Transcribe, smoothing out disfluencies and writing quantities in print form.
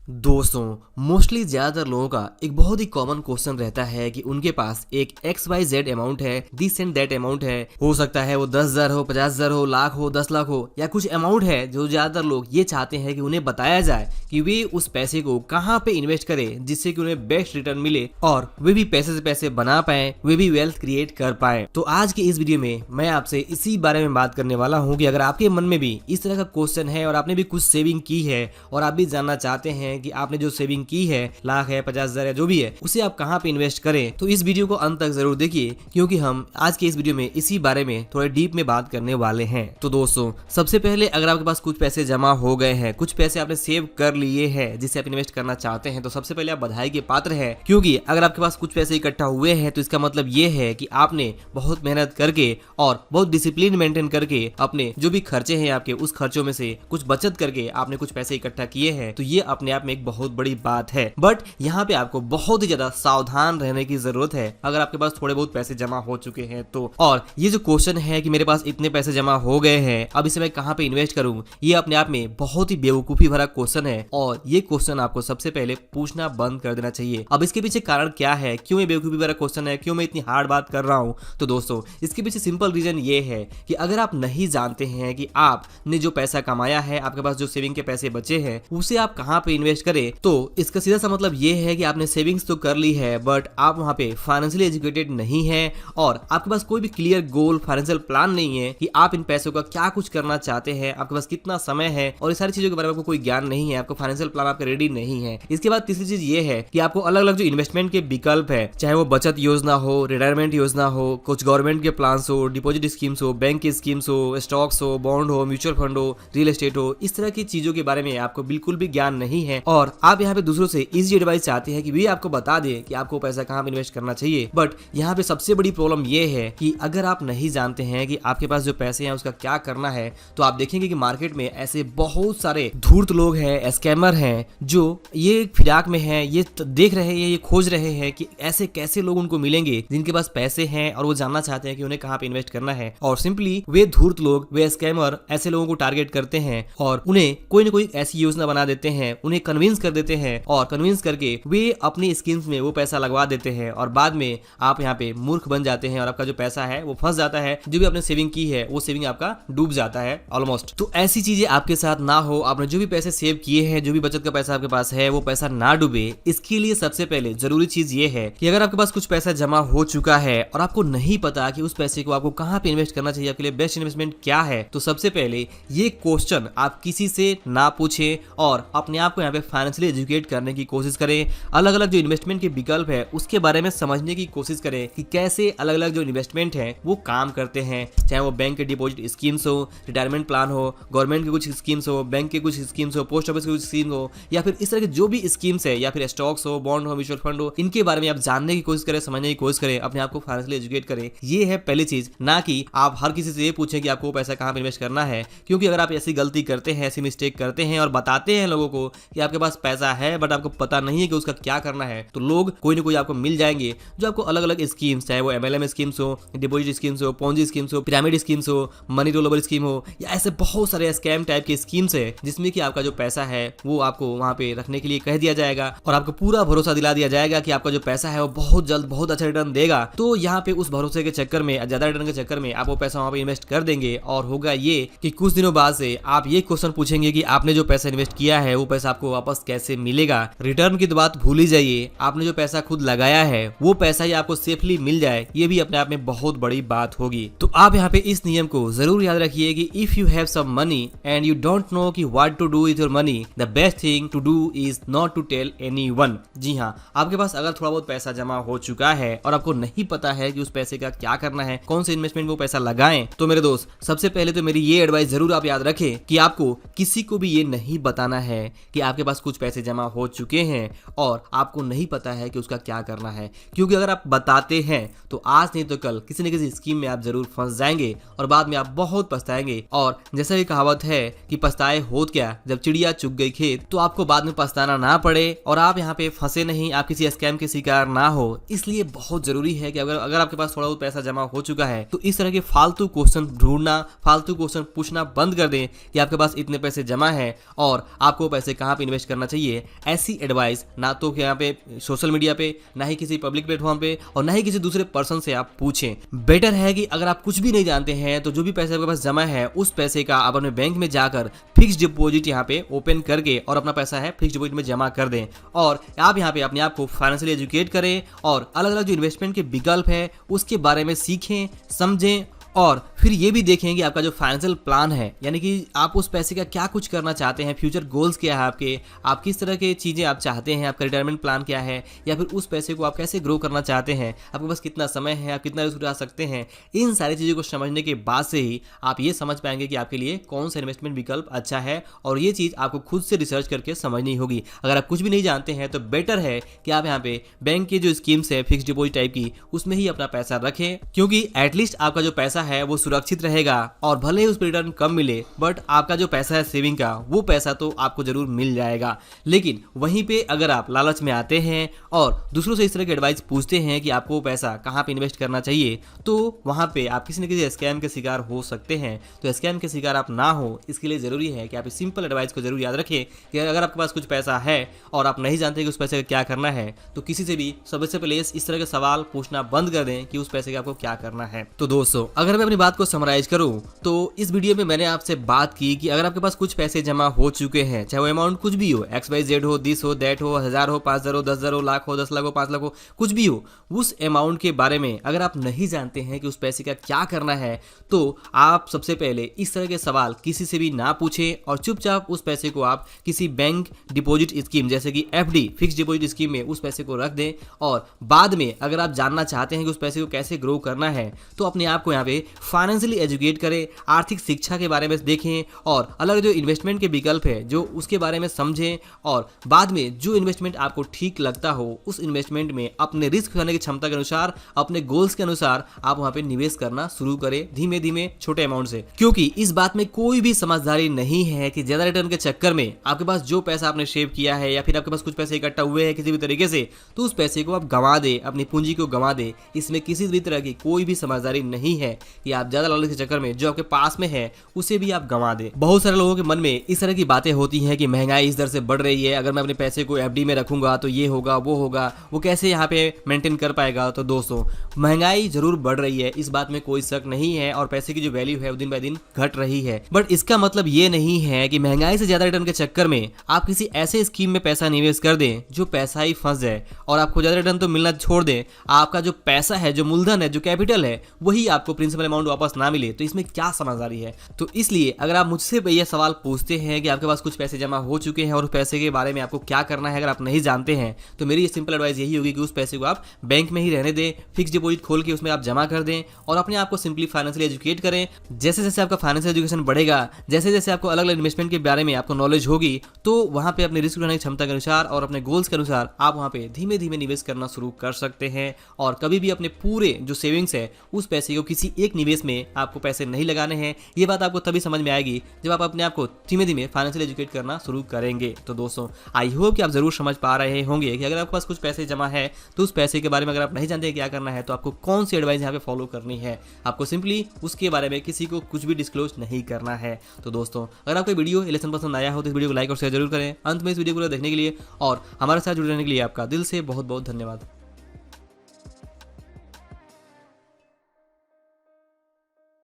दोस्तों, मोस्टली ज़्यादातर लोगों का एक बहुत ही कॉमन क्वेश्चन रहता है कि उनके पास एक XYZ अमाउंट है, दिस एंड दैट अमाउंट है। हो सकता है वो 10,000 हो, 50,000 हो, लाख हो, 10 लाख हो, या कुछ अमाउंट है जो ज़्यादातर लोग ये चाहते हैं कि उन्हें बताया जाए कि वे उस पैसे को कहाँ पे इन्वेस्ट करें जिससे कि उन्हें बेस्ट रिटर्न मिले और वे भी पैसे से पैसे बना पाए, वे भी वेल्थ क्रिएट कर पाए। तो आज की इस वीडियो में मैं आपसे इसी बारे में बात करने वाला हूँ कि अगर आपके मन में भी इस तरह का क्वेश्चन है और आपने भी कुछ सेविंग की है और आप भी जानना चाहते हैं कि आपने जो सेविंग की है, लाख है, 50,000 है, जो भी है, उसे आप कहाँ पे इन्वेस्ट करें, तो इस वीडियो को अंत तक जरूर देखिए क्योंकि हम आज के इस वीडियो में इसी बारे में थोड़े डीप में बात करने वाले हैं। तो दोस्तों, सबसे पहले अगर आपके पास कुछ पैसे जमा हो गए हैं, कुछ पैसे आपने सेव कर लिए हैं जिसे आप इन्वेस्ट करना चाहते हैं, तो सबसे पहले आप बधाई के पात्र हैं क्योंकि अगर आपके पास कुछ पैसे इकट्ठा हुए हैं तो इसका मतलब ये है कि आपने बहुत मेहनत करके और बहुत डिसिप्लिन मेंटेन करके अपने जो भी खर्चे हैं आपके, उस खर्चों में से कुछ बचत करके आपने कुछ पैसे इकट्ठा किए हैं। तो ये अपने आप में एक बहुत बड़ी बात है। बट यहाँ पे आपको बहुत ही ज्यादा सावधान रहने की जरूरत है अगर आपके पास थोड़े बहुत पैसे जमा हो चुके हैं तो। और ये जो क्वेश्चन है कि मेरे पास इतने पैसे जमा हो गए हैं, अब इसे मैं कहाँ पे इन्वेस्ट करूँ, ये अपने आप में बहुत ही बेवकूफी भरा क्वेश्चन है और ये क्वेश्चन आपको सबसे पहले पूछना बंद कर देना चाहिए। अब इसके पीछे कारण क्या है, क्यों ये बेवकूफी भरा क्वेश्चन है, क्यों मैं इतनी हार्ड बात कर रहा हूँ? तो दोस्तों, इसके पीछे सिंपल रीजन ये है कि अगर आप नहीं जानते हैं कि आपने जो पैसा कमाया है, आपके पास जो सेविंग के पैसे बचे हैं, उसे आप कहाँ पे इन्वेस्ट करें, तो इसका सीधा सा मतलब ये है कि आपने सेविंग्स तो कर ली है बट आप वहाँ पे फाइनेंशियली एजुकेटेड नहीं है और आपके पास कोई भी क्लियर गोल, फाइनेंशियल प्लान नहीं है कि आप इन पैसों का क्या कुछ करना चाहते हैं, आपके पास कितना समय है और इस सारी चीजों के बारे में आपको कोई ज्ञान नहीं है, आपको फाइनेंशियल प्लान आपका रेडी नहीं है। इसके बाद तीसरी चीज ये है कि आपको अलग अलग जो इन्वेस्टमेंट के विकल्प है, चाहे वो बचत योजना हो, रिटायरमेंट योजना हो, कुछ गवर्नमेंट के प्लान हो, डिपॉजिट स्कीम्स हो, बैंक की स्कीम्स हो, स्टॉक्स हो, बॉन्ड हो, म्यूचुअल फंड हो, रियल एस्टेट हो, इस तरह की चीजों के बारे में आपको बिल्कुल भी ज्ञान नहीं है और आप यहाँ पे दूसरों से इजी एडवाइस चाहते हैं कि वे आपको बता दे कि आपको पैसा कहाँ पे इन्वेस्ट करना चाहिए। बट यहाँ पे सबसे बड़ी प्रॉब्लम ये है कि अगर आप नहीं जानते हैं कि आपके पास जो पैसे हैं उसका क्या करना है, तो आप देखेंगे कि मार्केट में ऐसे बहुत सारे धूर्त लोग हैं, स्कैमर हैं, जो ये फिराक में हैं, ये देख रहे हैं, ये खोज रहे हैं कि ऐसे कैसे लोग उनको मिलेंगे जिनके पास पैसे हैं और वो जानना चाहते हैं कि उन्हें कहाँ पे इन्वेस्ट करना है। और सिंपली वे धूर्त लोग, वे स्कैमर ऐसे लोगों को टारगेट करते हैं और उन्हें कोई ना कोई ऐसी योजना बना देते हैं, उन्हें कन्विंस कर देते हैं और कन्विंस करके वे अपनी स्कीम्स में वो पैसा लगवा देते हैं और बाद में आप यहाँ पे मूर्ख बन जाते हैं और आपका जो पैसा है वो फंस जाता है, जो भी आपने सेविंग की है वो सेविंग आपका डूब जाता है ऑलमोस्ट। तो ऐसी चीजें आपके साथ ना हो, आपने जो भी पैसे सेव किए हैं, जो भी बचत का पैसा आपके पास है, वो पैसा ना डूबे, इसके लिए सबसे पहले जरूरी चीज ये है कि अगर आपके पास कुछ पैसा जमा हो चुका है और आपको नहीं पता कि उस पैसे को आपको कहाँ पे इन्वेस्ट करना चाहिए, आपके लिए बेस्ट इन्वेस्टमेंट क्या है, तो सबसे पहले ये क्वेश्चन आप किसी से ना पूछें और अपने आप को यहाँ पे फाइनेंशियली एजुकेट करने की कोशिश करें। अलग अलग जो इन्वेस्टमेंट के विकल्प है उसके बारे में समझने की कोशिश करें कि कैसे अलग अलग जो इन्वेस्टमेंट है वो काम करते हैं, चाहे वो बैंक के डिपॉजिट स्कीम्स हो, रिटायरमेंट प्लान हो, गवर्नमेंट के कुछ स्कीम्स हो, बैंक के कुछ स्कीम्स हो, पोस्ट ऑफिस के कुछ स्कीम हो, या फिर इस तरह के जो भी स्कीम्स है, या फिर स्टॉक्स हो, बॉन्ड हो, म्यूचुअल फंड हो, इनके बारे में आप जानने की कोशिश करें, समझने की कोशिश करें, अपने आप को फाइनेंशियली एजुकेट करें। ये है पहली चीज, ना कि आप हर किसी से ये पूछें कि आपको पैसा कहाँ पे इन्वेस्ट करना है। क्योंकि अगर आप ऐसी गलती करते हैं, ऐसी मिस्टेक करते हैं और बताते हैं लोगों को कि आपके पास पैसा है बट आपको पता नहीं है कि उसका क्या करना है, तो लोग कोई ना कोई आपको मिल जाएंगे जो आपको अलग अलग स्कीम्स, चाहे वो MLM स्कीम्स हो, डिपॉजिट स्कीम्स हो, पोंजी स्कीम्स हो, पिरामिड स्कीम्स हो, मनी रोलेबल स्कीम हो, या ऐसे बहुत सारे स्कैम टाइप के स्कीम्स है जिसमें कि आपका जो पैसा है वो आपको वहां पे रखने के लिए कह दिया जाएगा और आपको पूरा भरोसा दिला दिया जाएगा कि आपका जो पैसा है वो बहुत जल्द बहुत अच्छा रिटर्न देगा। तो यहाँ पे उस भरोसे के चक्कर में, ज्यादा रिटर्न के चक्कर में आप वो पैसा वहां पे इन्वेस्ट कर देंगे और होगा ये कि कुछ दिनों बाद से आप ये क्वेश्चन पूछेंगे कि आपने जो पैसा इन्वेस्ट किया है वो पैसा आपको वापस कैसे मिलेगा। रिटर्न की तो बात भूल ही जाइए, आपने जो पैसा खुद लगाया है वो पैसा ही आपको सेफली मिल जाए, ये भी अपने आप में बहुत बड़ी बात होगी। तो आप यहाँ पे इस नियम को जरूर याद रखिए कि if you have some money and you don't know कि what to do with your money, the best thing to do is not to tell anyone. जी हाँ, आपके पास अगर थोड़ा बहुत पैसा जमा हो चुका है और आपको नहीं पता है कि उस पैसे का क्या करना है, कौन से इन्वेस्टमेंट में वो पैसा लगाएं, तो मेरे दोस्त, सबसे पहले तो मेरी ये एडवाइस जरूर आप याद रखें कि आपको किसी को भी ये नहीं बताना है कि आपके पास कुछ पैसे जमा हो चुके हैं और आपको नहीं पता है कि उसका क्या करना है। क्योंकि अगर आप बताते हैं तो आज नहीं तो कल किसी न किसी स्कीम में आप जरूर फंस जाएंगे और बाद में आप बहुत पछताएंगे। और जैसा कि कहावत है कि पछताए होत क्या जब चिड़िया चुग गई खेत, तो आपको बाद में पछताना ना पड़े और आप यहाँ पे फंसे नहीं, आप किसी स्कैम के शिकार ना हो। इसलिए बहुत जरूरी है कि अगर आपके पास थोड़ा बहुत पैसा जमा हो चुका है तो इस तरह के फालतू क्वेश्चन ढूंढना, फालतू क्वेश्चन पूछना बंद कर दें कि आपके पास इतने पैसे जमा है और आपको पैसे कहाँ पे इन्वेस्ट इन्वेस्ट करना चाहिए, ऐसी एडवाइस ना तो यहाँ पे सोशल मीडिया पे, ना ही किसी पब्लिक प्लेटफॉर्म पे, और ना ही किसी दूसरे पर्सन से आप पूछें। बेटर है कि अगर आप कुछ भी नहीं जानते हैं तो जो भी पैसे आपके पास जमा है उस पैसे का आप अपने बैंक में जाकर फिक्स डिपॉजिट यहाँ पे ओपन करके और अपना पैसा है फिक्स डिपॉजिट में जमा कर दें, और आप यहाँ पे अपने आप को फाइनेंशियली एजुकेट करें और अलग अलग जो इन्वेस्टमेंट के विकल्प है उसके बारे में सीखें, समझें, और फिर ये भी देखें कि आपका जो फाइनेंशियल प्लान है, यानी कि आप उस पैसे का क्या कुछ करना चाहते हैं, फ्यूचर गोल्स क्या है आपके, आप किस तरह के चीज़ें आप चाहते हैं, आपका रिटायरमेंट प्लान क्या है, या फिर उस पैसे को आप कैसे ग्रो करना चाहते हैं, आपके पास कितना समय है, आप कितना रिस्क उठा सकते हैं। इन सारी चीज़ों को समझने के बाद से ही आप ये समझ पाएंगे कि आपके लिए कौन सा इन्वेस्टमेंट विकल्प अच्छा है, और ये चीज़ आपको खुद से रिसर्च करके समझनी होगी। अगर आप कुछ भी नहीं जानते हैं तो बेटर है कि आप यहाँ पे बैंक की जो स्कीम्स है फिक्स डिपॉजिट टाइप की, उसमें ही अपना पैसा रखें, क्योंकि एटलीस्ट आपका जो पैसा है वो सुरक्षित रहेगा, और भले ही उस पर रिटर्न कम मिले बट आपका जो पैसा है सेविंग का, वो पैसा तो आपको जरूर मिल जाएगा। लेकिन वहीं पे अगर आप लालच में आते हैं और दूसरों से इस तरह की एडवाइस पूछते हैं कि आपको पैसा कहाँ पे इन्वेस्ट करना चाहिए, तो वहाँ पे आप किसी न किसी स्कैम के शिकार हो सकते हैं। तो स्कैम के शिकार आप ना हो, इसके लिए जरूरी है कि आप इस सिंपल एडवाइस को जरूर याद रखें कि अगर आपके पास कुछ पैसा है और आप नहीं जानते कि उस पैसे का क्या करना है, तो किसी से भी सबसे पहले इस तरह के सवाल पूछना बंद कर दें कि उस पैसे का आपको क्या करना है। तो दोस्तों, अगर मैं अपनी बात को समराइज करूं तो इस वीडियो में मैंने आपसे बात की कि अगर आपके पास कुछ पैसे जमा हो चुके हैं, चाहे वो अमाउंट कुछ भी हो, XYZ हो, दिस हो, दैट हो, 1000 हो, 5000 हो, 10,000 हो, लाख हो, 10 लाख हो, 5 लाख हो, कुछ भी हो, उस अमाउंट के बारे में अगर आप नहीं जानते हैं कि उस पैसे का क्या करना है, तो आप सबसे पहले इस तरह के सवाल किसी से भी ना पूछें और चुपचाप उस पैसे को आप किसी बैंक डिपॉजिट स्कीम जैसे कि FD फिक्स डिपॉजिट स्कीम में उस पैसे को रख दें। और बाद में अगर आप जानना चाहते हैं कि उस पैसे को कैसे ग्रो करना है, तो अपने आप को यहाँ पे फाइनेंशियली एजुकेट करें, आर्थिक शिक्षा के बारे में देखें, और अलग जो इन्वेस्टमेंट के विकल्प है जो उसके बारे में समझें, और बाद में जो इन्वेस्टमेंट आपको ठीक लगता हो उस इन्वेस्टमेंट में अपने रिस्क उठाने की क्षमता के अनुसार, अपने गोल्स के अनुसार आप वहां पे निवेश करना शुरू करें, धीमे धीमे छोटे अमाउंट से। क्योंकि इस बात में कोई भी समझदारी नहीं है कि ज्यादा रिटर्न के चक्कर में आपके पास जो पैसा आपने सेव किया है या फिर आपके पास कुछ पैसे इकट्ठा हुए हैं किसी भी तरीके से, तो उस पैसे को आप गंवा दे, अपनी पूंजी को गंवा दे। इसमें किसी भी तरह की कोई भी समझदारी नहीं है कि आप ज्यादा लालच के चक्कर में जो आपके पास में है उसे भी आप गंवा दे। बहुत सारे लोगों के मन में इस तरह की बातें होती हैं कि महंगाई इस दर से बढ़ रही है, अगर मैं अपने पैसे को FD में रखूंगा तो ये होगा, वो कैसे यहाँ पे मेंटेन कर पाएगा। तो दोस्तों, महंगाई जरूर बढ़ रही है, इस बात में कोई शक नहीं है, और पैसे की जो वैल्यू है वो दिन बाय दिन घट रही है, बट इसका मतलब ये नहीं है कि महंगाई से ज्यादा रिटर्न के चक्कर में आप किसी ऐसे स्कीम में पैसा निवेश कर दें जो पैसा ही फंस जाए और आपको ज्यादा रिटर्न तो मिलना छोड़ दें, आपका जो पैसा है, जो मूलधन है, जो कैपिटल है, वही आपको प्रिंसिपल अमाउंट वापस ना मिले। तो इसमें क्या समझदारी है। तो इसलिए अगर आप मुझसे ये सवाल पूछते हैं कि आपके पास कुछ पैसे जमा हो चुके हैं और उस पैसे के बारे में आपको क्या करना है, अगर आप नहीं जानते हैं, तो मेरी सिंपल एडवाइस यही होगी कि उस पैसे को आप बैंक में ही रहने दें, फिक्स डिपॉजिट खोल के उसमें आप जमा कर दें और अपने आप को सिंपली फाइनेंशियली एजुकेट करें। जैसे जैसे आपका फाइनेंशियल एजुकेशन बढ़ेगा, जैसे जैसे आपको अलग अलग इन्वेस्टमेंट के बारे में आपको नॉलेज होगी, तो वहां पे अपने रिस्क उठाने की क्षमता के अनुसार और अपने गोल्स के अनुसार आप वहां पे धीमे धीमे निवेश करना शुरू कर सकते हैं। और कभी भी अपने पूरे जो सेविंग्स है उस पैसे को किसी एक निवेश में आपको पैसे नहीं लगाने हैं। ये बात आपको तभी समझ में आएगी जब आप अपने आप को धीमे धीमे फाइनेंशियल एजुकेट करना शुरू करेंगे। तो दोस्तों, आई होप कि आप जरूर समझ पा रहे होंगे कि अगर आपके पास कुछ पैसे जमा है तो उस पैसे के बारे में अगर आप नहीं जानते क्या करना है तो आपको कौन सी एडवाइस यहाँ पे फॉलो करनी है। आपको सिंपली उसके बारे में किसी को कुछ भी डिस्क्लोज नहीं करना है। तो दोस्तों, अगर आपको वीडियो लेसन पसंद आया हो तो इस वीडियो को लाइक और शेयर जरूर करें। अंत में इस वीडियो को देखने के लिए और हमारे साथ जुड़े रहने के लिए आपका दिल से बहुत बहुत धन्यवाद।